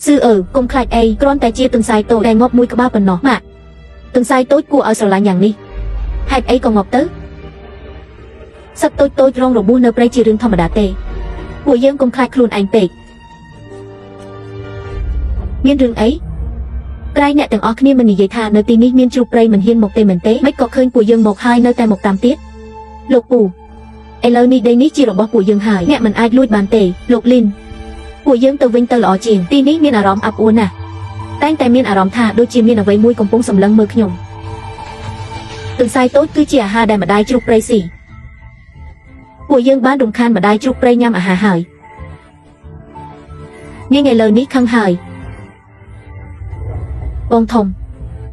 sư công khai ai con tại chia từng sai tôi đầy ngọc mũi các ba phần nó mà từng sai tối của ở sở là nhàng đi hai ấy còn ngọc tớ sắp tôi rong rồi buôn nơi đây chia riêng thầm đá tê của dân công khai luôn anh tệ miên rừng ấy cái nè từng ở kia mình vậy thà nơi tin ní miên chụp đây mình hiên một tê mình tế mấy có khơi của dân một hai nơi tay một tam tiết lục bù ai lâu ní đây ní chia rồi bỏ của dân hải nè mình ai lui bàn tê lục linh của dân từ vinh từ lọ chiền tin ní miên róm ấp uốn à tay tay miên róm thà đôi chim miên ở với mũi công pung sầm lăng mơ nhung từng sai tốt cứ chia ha đây mà đai chụp đây xỉ của dân bán đồng khan mà đai chụp đây nhâm hà hải nghe ngày lời ní khăng hải bông thông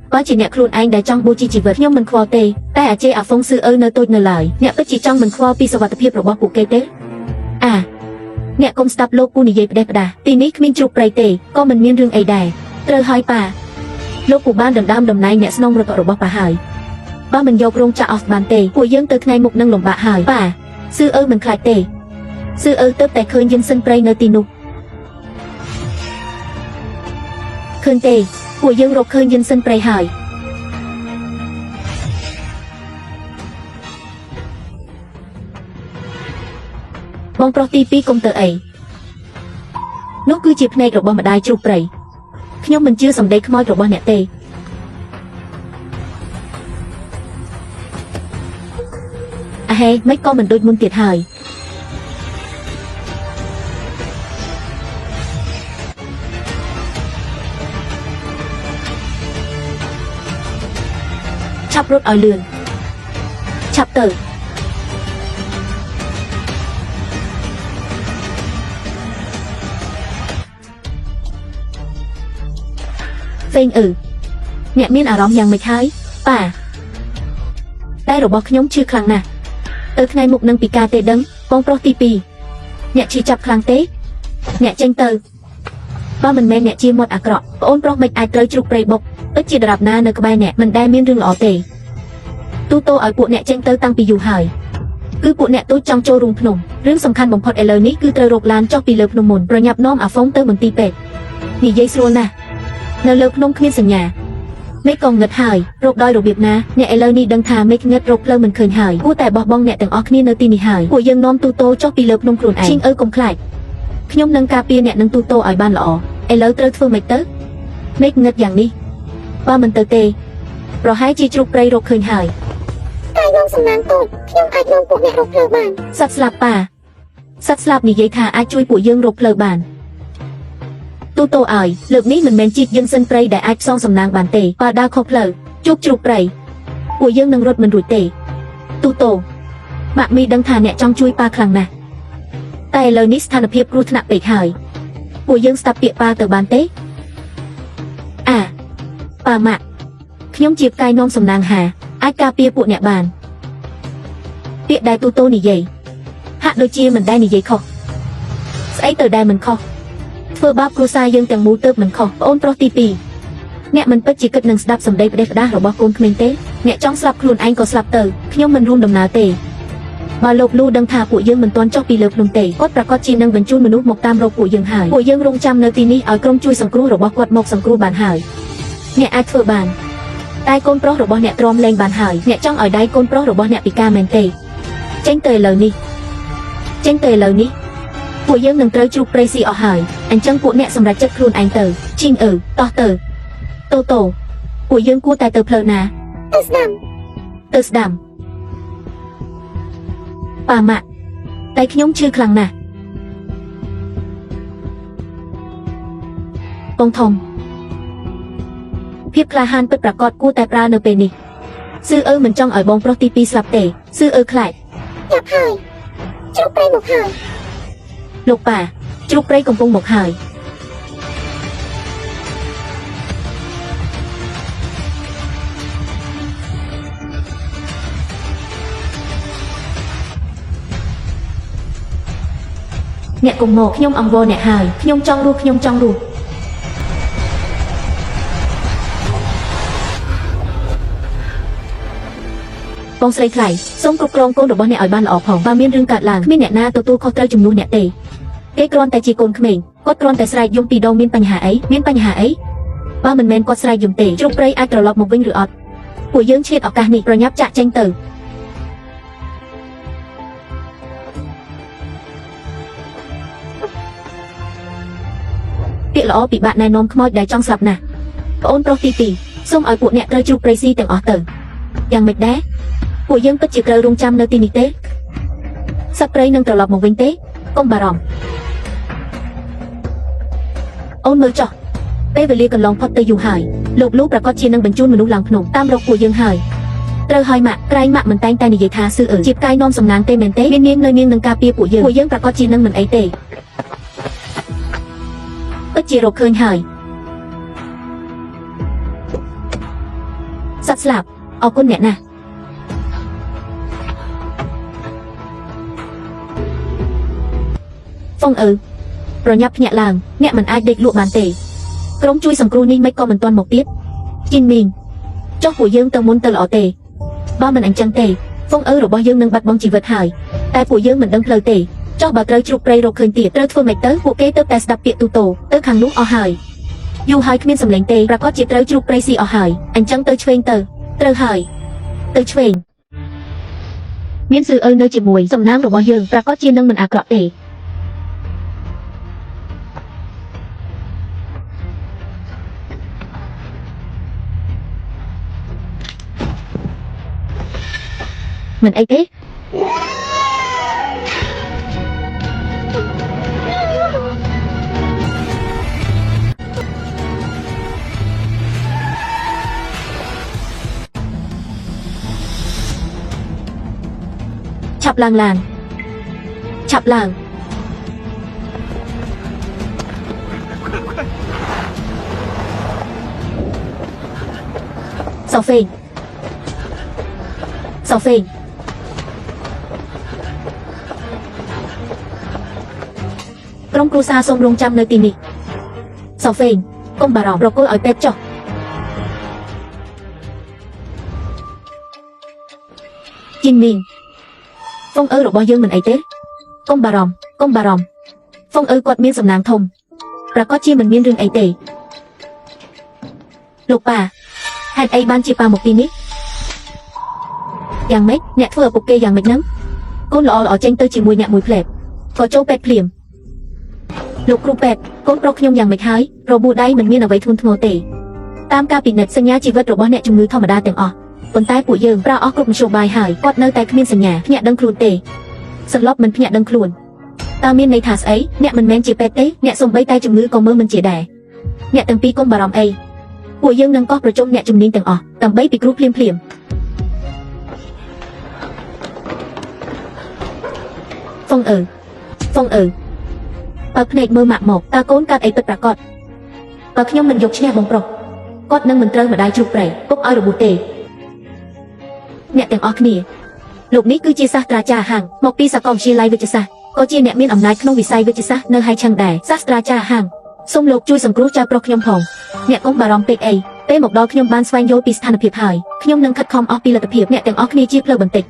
có chỉ nhẹ luôn anh đã trong bố chỉ vượt nhưng mình khoa tê tay à chê à phong sư ơi nơi tôi nơi lời nhẹ bất chỉ trong mình khoa pi sờ vào tập hiệp rồi bỏ cụ kê tế à nhẹ công stop lô cu nì dây đẹp đà tin ní min chụp đây tê có mình miên rương ấy đài trơ hai bà lô cụ ban đầm đam đầm này nhẹ song rồi bỏ bà hải ba mình dọc rong trả off bàn tê của dân từ ngày một nâng lồng bạ hải bà sư ơi mình khai tê sư ơi tớp tại khơi dân sân pray nơi tinu khơi tê của dân rộp khơi dân sân pray hải bong proti pi công tờ ấy nó cứ chịp này rồi bong mà đai chụp pray nhưng mình chưa sầm đây khmoi rồi bong nẹt tê à he mấy con mình đôi muôn tiệt hời chắp rốt ở lường chắp tờ phênh nhẹ miên à rõm nhàng mịch hái bà đây rồi bọc nhóm chưa khăn nè ở ngày một nâng pika tê đấng con protipi nhẹ chỉ chập khăn tế nhẹ tranh tờ ba mình men nhẹ chia một ạc rọ ôn pro mịch ai tới chụp bọc ít chỉ đạp na nơi cái bài nhẹ mình đai miên rừng lọ tề tu tô ở bộ nhẹ tranh tơ tăng pi dù hời cứ bộ nhẹ tôi trong châu rung phồng rương sầm khăn bồng phật l ní cứ tơ rột lan cho pi lợp nôm mồn rồi nhập nom à phóng tơ mình ti pet nỉ dây xô nè nơ lợp nôm khuyên sừng nhà mấy con ngật hời rột đôi đồ biệt na nhẹ l ní đăng thà mấy ngật rột lơ mình khơi hời u tại bọc bong nhẹ từng óc ní nơi ti nỉ hời của dân nom tu tô cho pi lợp nôm cồn ai chinh ơi công khai nhôm nâng ca pia nhẹ nâng tu tô ở ban lọ l tơ phương mệt tớ mấy ngật dạng đi ba mình tờ tê rồi hái chi chụp đây rồi khơi hời cái nông sầm nang tụt nhưng ai nông của mẹ rục lờ bàn sắt slap nỉ dây thà ai chui của dương rục lờ bàn tu tô ỏi lợp ní mình men chít dân sân prey đại ai song sầm nang bàn tê và đa khóc lờ chụp prey của dương nâng rốt mình rủi tê tu tô bạn mi đăng thà nhẹ trong chui pa khẳng nè tay lờ ní than hiệp rút nặng bể hời của dương stap tiệp pa tờ bàn tê à bà mạ nhóm chiếc cai non sầm nàng hà ai ca pia bộ nhẹ bàn tiệ đai tu tô nỉ dày hạ đôi chia mình đai nỉ dày kho ấy tờ đai mình kho phơ bắp crusa dân tầng mũ tớp mình kho ôn protipi nhẹ mình bất chỉ cất nâng đáp sầm đây và đa rồi bọc côn mình tế nhẹ trong slap luôn anh có slap tờ nhóm mình run đầm ná tề bà lộc lu đăng thà của dân mình toán cho pi lợp lùng tề cốt ra cốt chi nâng mình chui mình út một tam rô của dân hải của dân rung trăm nơi tini ở công chui sầm cru rồi bọc quạt một sầm cru bàn hải nhẹ ai phơ bàn đai côn pro rồi bọc nhẹ trom lên bàn hải nhẹ trong ở đai côn pro rồi bọc nhẹ pika men tề tranh tề lời ni của dân nâng tới chụp presi ở hải anh chân của nhẹ sầm ra chất luôn anh tờ chinh to tờ tô tổ của dân của tài tờ phờ nà tờ đàm bà mạ tay nhóm chưa khăng nè bông thông phiếp la han bất bạc cọt của tài pra nơ pê nì sư ơi mình trong ở bông protipi slap tể sư ơi khlại nhập hời chụp đây một hời lục bà chụp đây cùng bông một hời nhẹ cùng một nhông ông vô nhẹ hời nhông trong ruột bông sấy khải sống cục rong côn đồ bò nhẹ ở ban lọ phòng ba miên rương cạt làng miên nhẹ na tu khó trai chùm nuôi nhẹ tề គេគ្រាន់តែជាកូនក្មេងគាត់គ្រាន់តែស្រែកយំពីដងមានបញ្ហាអីបើមិនមែនគាត់ស្រែកយំទេជ្រូកព្រៃអាចត្រឡប់មកវិញឬអត់ពួកយើងឆ្លៀតឱកាសនេះប្រញាប់ចាក់ចេញទៅពាក្យល្អពិបាកណែនាំខ្មោចដែលចង់ស្លាប់ណាស់ប្អូនប្រុសទី2សូមឲ្យពួកអ្នកត្រូវជ្រូកព្រៃស៊ីទាំងអស់ទៅយ៉ាងម៉េចដែរពួកយើងពិតជាត្រូវរងចាំនៅទីនេះទេសត្វព្រៃនឹងត្រឡប់មកវិញទេកុំបារម្ភអូនមើលចុះពេលវេលាកន្លងផុតទៅយូរហើយលោកលូប្រកាសជានឹងបញ្ជូនមនុស្សឡើងភ្នំតាមរកពួកយើងហើយត្រូវហើយម៉ាក់ក្រែងម៉ាក់មិនតែងតែនិយាយថាស៊ឺជាផ្កាយនាំសំណាងទេមែនទេមាននាងនៅនាងនឹងការពារពួកយើងប្រកាសជានឹងមិនអីទេពិតជារកឃើញហើយសត្វស្លាប់អរគុណអ្នកណាស់ហ្វុងប្រញាប់ភ្ញាក់ឡើងអ្នកមិនអាចដេកលក់បានទេក្រុមជួយសង្គ្រោះនេះមិនក៏មិនទាន់មកទៀតជីនមីងចុះពួកយើងទៅមុនទៅល្អទេបើមិនអញ្ចឹងទេហ្វុងរបស់យើងនឹងបាត់បង់ជីវិតហើយតែពួកយើងមិនដឹងផ្លូវទេចុះបើត្រូវជ្រូកព្រៃរកឃើញទៀតត្រូវធ្វើម៉េចទៅពួកគេទៅតែស្ដាប់ពាក្យទូទៅទៅខាងនោះអស់ហើយយូរហើយគ្មានសម្លេងទេប្រកាសជាត្រូវជ្រូកព្រៃស៊ីអស់ហើយអញ្ចឹងទៅឆ្វេងទៅត្រូវហើយទៅឆ្វេងមានស៊ឺនៅជាមួយសំណាងរបស់យើងប្រកាសជានឹងមិនអាក្រក់ទេមិនអីទេឆាប់ឡើងឆាប់ឡើងសោហ្វេងក្រុមគ្រួសារសូមរងចាំនៅទីនេះសោហ្វេងកុំបារម្ភប្រគល់ឲ្យពេទ្យចុះជីនមីងហ្វុងរបស់យើងមិនអីទេកុំបារម្ភហ្វុងគាត់មានសំណាងធំប្រកាសជាមិនមានរឿងអីទេលោកប៉ាហេតុអីបានជាប៉ាមកទីនេះយ៉ាងម៉េចអ្នកធ្វើឪពុកគេយ៉ាងម៉េចហ្នឹងកូនល្អចេញទៅជាមួយអ្នកមួយផ្លែបក៏ចូលពេទ្យភ្លាមលោកគ្រូពេទ្យកូនប្រុសខ្ញុំយ៉ាងម៉េចហើយរបួសដៃមិនមានអ្វីធ្ងន់ធ្ងរទេតាមការពិនិត្យសញ្ញាជីវិតរបស់អ្នកជំងឺធម្មតាទាំងអស់ប៉ុន្តែពួកយើងប្រើអស់គ្រប់មធ្យោបាយហើយគាត់នៅតែគ្មានសញ្ញាភ្ញាក់ដឹងខ្លួនទេសន្លប់មិនភ្ញាក់ដឹងខ្លួនតើមានន័យថាស្អីអ្នកមិនមែនជាពេទ្យទេអ្នកសំបីតែជំងឺក៏មើលមិនជាដែរអ្នកទាំងពីរកុំបារម្ភអីពួកយើងនឹងកោះប្រជុំអ្នកជំនាញទាំងអស់ដើម្បីពិគ្រោះភ្លាមហ្វុងបើភ្នែកមើលម៉ាក់មកតើកូនកាត់អីពិតប្រាកដបើខ្ញុំមិនយកឈ្នះបងប្រុសគាត់នឹងមិនត្រូវម្ដាយជ្រូកព្រៃពុកឲ្យរបួសទេអ្នកទាំងអស់គ្នាលោកនេះគឺជាសាស្ត្រាចារ្យហាងមកពីសាកលវិទ្យាល័យវិទ្យាសាស្ត្រក៏ជាអ្នកមានអំណាចក្នុងវិស័យវិទ្យាសាស្ត្រនៅហៃឆឹងដែរសាស្ត្រាចារ្យហាងសូមលោកជួយសង្គ្រោះចៅប្រុសខ្ញុំផងអ្នកកុំបារម្ភពេកអីពេលមកដល់ខ្ញុំបានស្វែងយល់ពីស្ថានភាពហើយខ្ញុំនឹងខិតខំអស់ពីលទ្ធភាពអ្នកទាំងអស់គ្នាជាផ្លូវបន្តិច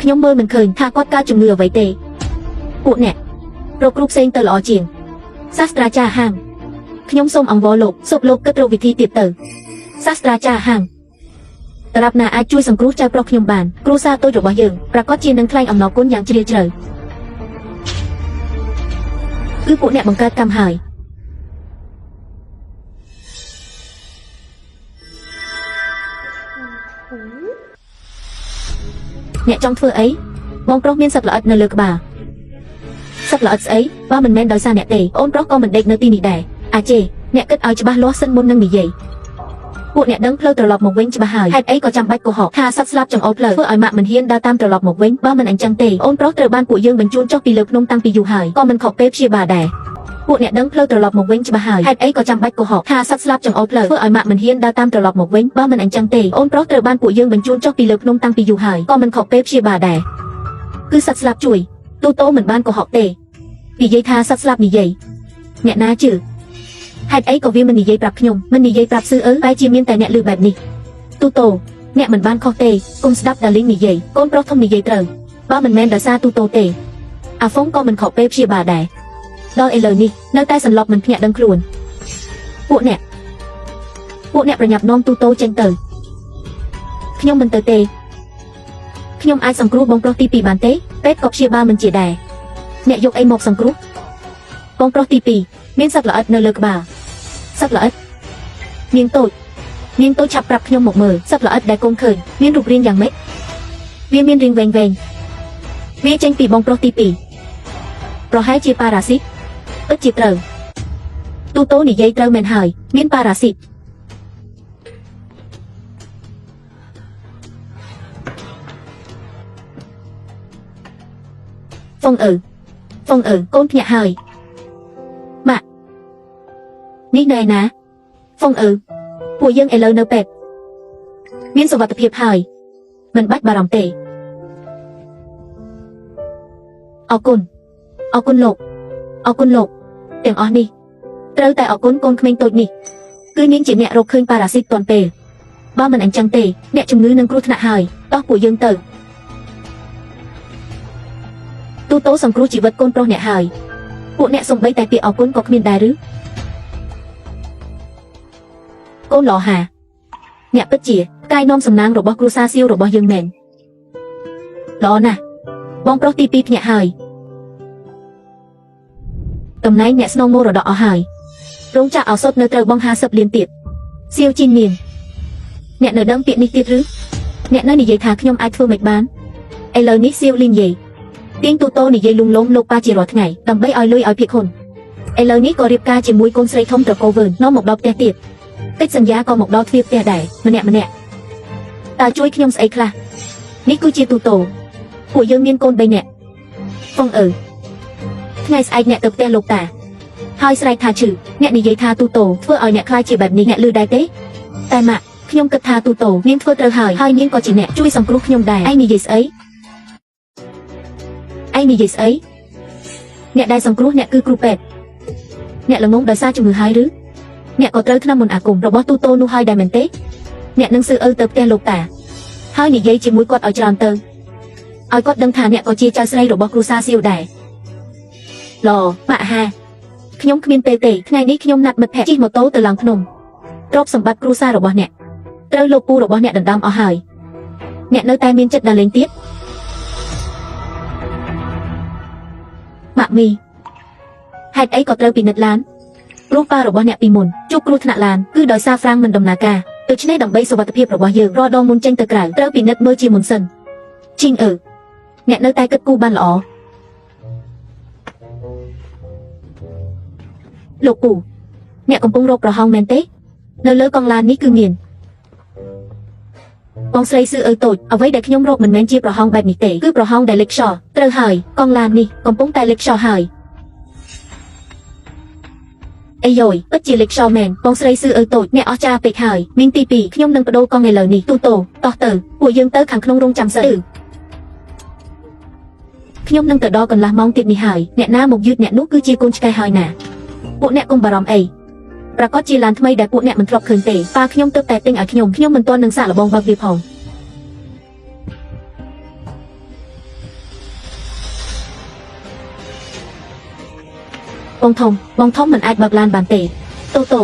ខ្ញុំមើលមិនឃើញថាគាត់កើតជំងឺអ្វីទេពួកអ្នករកគ្រូផ្សេងទៅល្អជាងសាស្ត្រាចារ្យហាងខ្ញុំសូមអង្វរលោកសូមលោកគិតរកវិធីទៀតទៅសាស្ត្រាចារ្យហាងតារាប់ណាអាចជួយសង្គ្រោះចៅប្រុសខ្ញុំបានគ្រួសារតូចរបស់យើងប្រកាសជានឹងថ្លែងអំណរគុណយ៉ាងជ្រាលជ្រៅគឺពួកអ្នកបង្កើតកម្មហើយអ្នកចង់ធ្វើអីបងប្រុសមានសត្វល្អិតនៅលើក្បាលសត្វល្អិតស្អីបើមិនមែនដោយសារអ្នកទេអូនប្រុសក៏មិនដេកនៅទីនេះដែរអាចទេអ្នកគិតឲ្យច្បាស់លាស់សិនមុននឹងនិយាយពួកអ្នកដឹងផ្លូវត្រឡប់មកវិញច្បាស់ហើយហេតុអីក៏ចាំបាច់កុហកថាសត្វស្លាប់ចង្អុលផ្លូវធ្វើឲ្យម៉ាក់មិនហ៊ានដើរតាមត្រឡប់មកវិញបើមិនអញ្ចឹងទេអូនប្រុសត្រូវបានពួកយើងបញ្ជូនចុះពីលើភ្នំតាំងពីយូរហើយក៏មិនខកពេលព្យាបាលដែរពួកអ្នកដឹងផ្លូវត្រឡប់មកវិញច្បាស់ហើយហេតុអីក៏ចាំបាច់កុហកថាសត្វស្លាប់ចង្អុលផ្លូវធ្វើឲ្យម៉ាក់មិនហ៊ានដើរតាមត្រឡប់មកវិញបើមិនអញ្ចឹងទេអូនប្រុសត្រូវបានពួកយើងបញ្ជូនចុះពីលើភ្នំតាំងពីយូរហើយក៏មិនខកពេលព្យាបាលដែរ គឺសត្វស្លាប់ជួយទូតូមិនបានកុហកទេនិយាយថាសត្វស្លាប់និយាយអ្នកណាជឿហេតុអីក៏វាមិននិយាយប្រាប់ខ្ញុំមិននិយាយប្រាប់ស៊ឺអឺបែរជាមានតែអ្នកលឺបែបនេះទូតូអ្នកមិនបានខុសទេគុំស្ដាប់ដាលីងនិយាយកូនប្រុសធំនិយាយត្រូវបើមិនមែនដោយសារទូតូទេអាហ្វុងក៏មិនខកពេលព្យាបាលដែរដល់ឥឡូវនេះនៅតែសន្លប់មិនភ្ញាក់ដឹងខ្លួនពួកអ្នកប្រញាប់នាំទូតូចេញទៅខ្ញុំមិនទៅទេខ្ញុំអាចសង្គ្រោះបងប្រុសទី2បានទេពេទ្យក៏ព្យាបាលមិនជាដែរអ្នកយកអីមកសង្គ្រោះបងប្រុសទី2មានសត្វល្អិតនៅលើក្បាលសត្វល្អិតនាងតូចឆាប់ប្រាប់ខ្ញុំមកមើលសត្វល្អិតដែលកូនឃើញមានរូបរាងយ៉ាងម៉េចវាមានរាងវែងវាចេញពីបងប្រុសទី2ប្រហែលជាប៉ារ៉ាស៊ីតពិតជាត្រូវទូតូនិយាយត្រូវមែនហើយមានប៉ារ៉ាស៊ីតហ្វុងអឺកូនភ្ញាក់ហើយម៉ាក់នេះនៅឯណាហ្វុងអឺពួកយើងឥឡូវនៅពេទ្យមានសុវត្ថិភាពហើយមិនបាច់បារម្ភទេអរគុណលោកទាំងអស់នេះត្រូវតែអរគុណកូនក្មេងតូចនេះគឺនាងជាអ្នករកឃើញប៉ារ៉ាស៊ីតទាន់ពេលបើមិនអញ្ចឹងទេអ្នកជំងឺនឹងគ្រោះថ្នាក់ហើយតោះពួកយើងទៅទូតូសង្គ្រោះជីវិតកូនប្រុសអ្នកហើយពួកអ្នកសំបីតែពាក្យអរគុណក៏គ្មានដែរឬកូនឡហាអ្នកពិតជាកាយនាំសំណាងរបស់គ្រួសារសៀវរបស់យើងមែនល្អណាស់បងប្រុសទី2ភ្ញាក់ហើយតំណែងអ្នកស្នងមរតកអស់ហើយរោងចក្រឱសថនៅត្រូវបង់50លានទៀតសៀវជីននាងអ្នកនៅដឹងពាក្យនេះទៀតឬអ្នកនៅនិយាយថាខ្ញុំអាចធ្វើមិនបានឥឡូវនេះសៀវលីនយាយទៀងទូតូនិយាយលំលងលោកប៉ាជារាល់ថ្ងៃដើម្បីឲ្យលុយឲ្យភិក្ខុនឥឡូវនេះក៏រៀបការជាមួយកូនស្រីធំត្រកូលវើននាំមកដល់ផ្ទះទៀតកិច្ចសន្យាក៏មកដល់ទ្វារផ្ទះដែរម្នាក់តើជួយខ្ញុំស្អីខ្លះនេះគឺជាទូតូពួកយើងមានកូន3នាក់ហ្វុងអឺថ្ងៃស្អែកអ្នកទៅផ្ទះលោកតាហើយស្រែកថាឈឺអ្នកនិយាយថាទូតូធ្វើឲ្យអ្នកខ្លាចជាបែបនេះអ្នកលឺដែរទេតែម៉ាក់ខ្ញុំគិតថាទូតូនាងធ្វើត្រូវហើយនាងក៏ជាអ្នកជួយសង្គ្រោះខ្ញុំដែរឯងនិយាយស្អីអ្នកដែលសង្គ្រោះអ្នកគឺគ្រូពេទ្យអ្នកល្ងងដោយសារជំងឺហើយឬអ្នកក៏ត្រូវថ្នាំមន្តអាគមរបស់ទូតូនោះហើយដែរមែនទេអ្នកនឹងស៊ើអឺទៅផ្ទះលោកតាហើយនិយាយជាមួយគាត់ឲ្យច្រើនទៅឲ្យគាត់ដឹងថាអ្នកក៏ជាចៅស្រីរបស់គ្រួសារសៀវដែរឡម៉ាក់ហាខ្ញុំគ្មានពេលទេថ្ងៃនេះខ្ញុំណាត់មិត្តភក្តិជិះម៉ូតូទៅឡើងភ្នំទ្រព្យសម្បត្តិគ្រួសាររបស់អ្នកត្រូវលោកពូរបស់អ្នកដណ្ដើមអស់ហើយអ្នកនៅតែមានចិត្តដល់លេងទៀតម៉ាក់មីហេតុអីក៏ត្រូវពិនិត្យឡានព្រោះប៉ារបស់អ្នកពីមុនជួបគ្រោះថ្នាក់ឡានគឺដោយសារហ្វ្រាំងមិនដំណើរការដូច្នេះដើម្បីសុវត្ថិភាពរបស់យើងរាល់ដងមុនចេញទៅក្រៅត្រូវពិនិត្យមើលជាមុនសិនជីងអឺអ្នកនៅតែគិតគូរបានល្អលោកពូអ្នកកំពុងរកប្រហោងមែនទេនៅលើកង់ឡាននេះគឺមានបងស្រីស៊ឺអើតូចអ្វីដែលខ្ញុំរកមិនមែនជាប្រហោងបែបនេះទេគឺប្រហោងដែលលេខខ្យល់ត្រូវហើយកង់ឡាននេះកំពុងតែលេខខ្យល់ហើយអីយ៉យពិតជាលេខខ្យល់មែនបងស្រីស៊ឺអើតូចអ្នកអស្ចារ្យពេកហើយមីងទី2ខ្ញុំនឹងបដូរកង់ឥឡូវនេះទូតូតោះទៅពួកយើងទៅខាងក្នុងរោងចាំសិនខ្ញុំនឹងទៅដល់កន្លះម៉ោងទៀតនេះហើយអ្នកណាមកយឺតអ្នកនោះគឺជាកូនឆ្កែហើយណាពួកអ្នកកុំបារម្ភអីប្រកាសជាឡានថ្មីដែលពួកអ្នកមិនធ្លាប់ឃើញទេប៉ាខ្ញុំទើបតែទិញឲ្យខ្ញុំមិនទាន់នឹងសាកល្បងបើកវាផងបងធំមិនអាចបើកឡានបានទេតូ